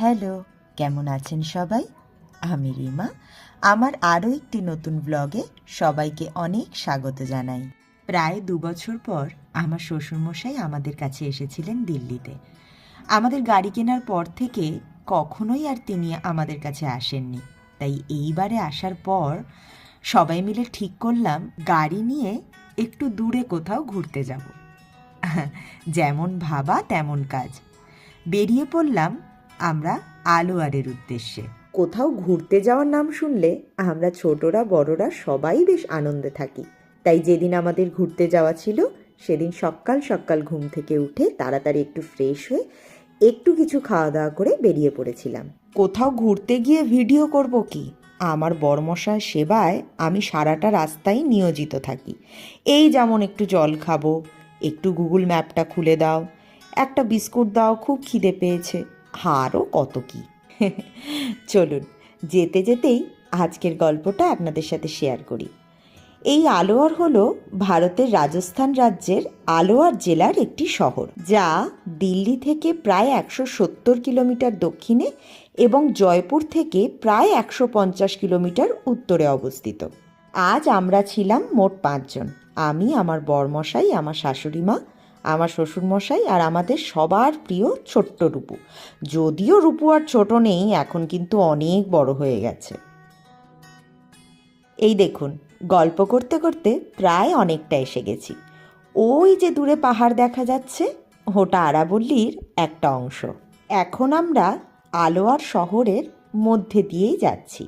Hello, কেমন আছেন সবাই? আমি রিমা। আমার আরও একটি নতুন ব্লগে সবাইকে অনেক স্বাগত জানাই। প্রায় 2 বছর পর আমার শ্বশুরমশাই আমাদের কাছে এসেছিলেন দিল্লিতে। আমাদের গাড়ি কেনার পর থেকে কখনোই আর তিনি আমাদের কাছে আসেননি। তাই এইবারে আসার পর সবাই মিলে ঠিক করলাম গাড়ি নিয়ে একটু দূরে কোথাও ঘুরতে যাব। যেমন ভাবা তেমন কাজ। বেরিয়ে পড়লাম আমরা আলোয়ারের উদ্দেশ্যে। কোথাও ঘুরতে যাওয়ার নাম শুনলে আমরা ছোটরা বড়রা সবাই বেশ আনন্দে থাকি। তাই যেদিন আমাদের ঘুরতে যাওয়া ছিল সেদিন সকাল সকাল ঘুম থেকে উঠে তাড়াতাড়ি একটু ফ্রেশ হয়ে একটু কিছু খাওয়া দাওয়া করে বেরিয়ে পড়েছিলাম। কোথাও ঘুরতে গিয়ে ভিডিও করব কি? আমার বড়মশার সেবায় আমি সারাটা রাস্তায় নিয়োজিত থাকি। এই যেমন একটু জল খাবো, একটু গুগল ম্যাপটা খুলে দাও, একটা বিস্কুট দাও, খুব খিদে পেয়েছে, আরও কত কি। চলুন যেতে যেতেই আজকের গল্পটা আপনাদের সাথে শেয়ার করি। এই আলোয়ার হলো ভারতের রাজস্থান রাজ্যের আলোয়ার জেলার একটি শহর, যা দিল্লি থেকে প্রায় 170 কিলোমিটার দক্ষিণে এবং জয়পুর থেকে প্রায় 150 কিলোমিটার উত্তরে অবস্থিত। আজ আমরা ছিলাম মোট 5 জন। আমি, আমার বরমশাই, আমার শাশুড়ি মা, আমার শ্বশুরমশাই আর আমাদের সবার প্রিয় ছোট্ট রূপু। যদিও রূপু আর ছোট নেই, এখন কিন্তু অনেক বড় হয়ে গেছে। এই দেখুন, গল্প করতে করতে প্রায় অনেকটা এসে গেছি। ওই যে দূরে পাহাড় দেখা যাচ্ছে, ওটা আরাবল্লীর একটা অংশ। এখন আমরা আলোয়ার শহরের মধ্যে দিয়েই যাচ্ছি,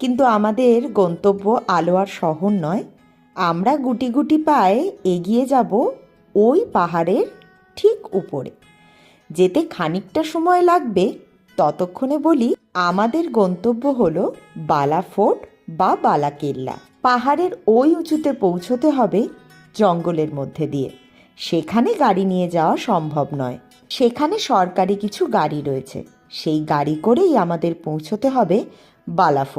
কিন্তু আমাদের গন্তব্য আলোয়ার শহর নয়। আমরা গুটি গুটি পায়ে এগিয়ে যাব ওই পাহাড়ের ঠিক উপরে। যেতে খানিকটা সময় লাগবে। ততক্ষণে বলি, আমাদের গন্তব্য হলো বালা ফোর্ট বা বালা কেল্লা। পাহাড়ের ওই উঁচুতে পৌঁছতে হবে জঙ্গলের মধ্যে দিয়ে। সেখানে গাড়ি নিয়ে যাওয়া সম্ভব নয়। সেখানে সরকারি কিছু গাড়ি রয়েছে, সেই গাড়ি করেই আমাদের পৌঁছতে হবে বালা ফোর্ট।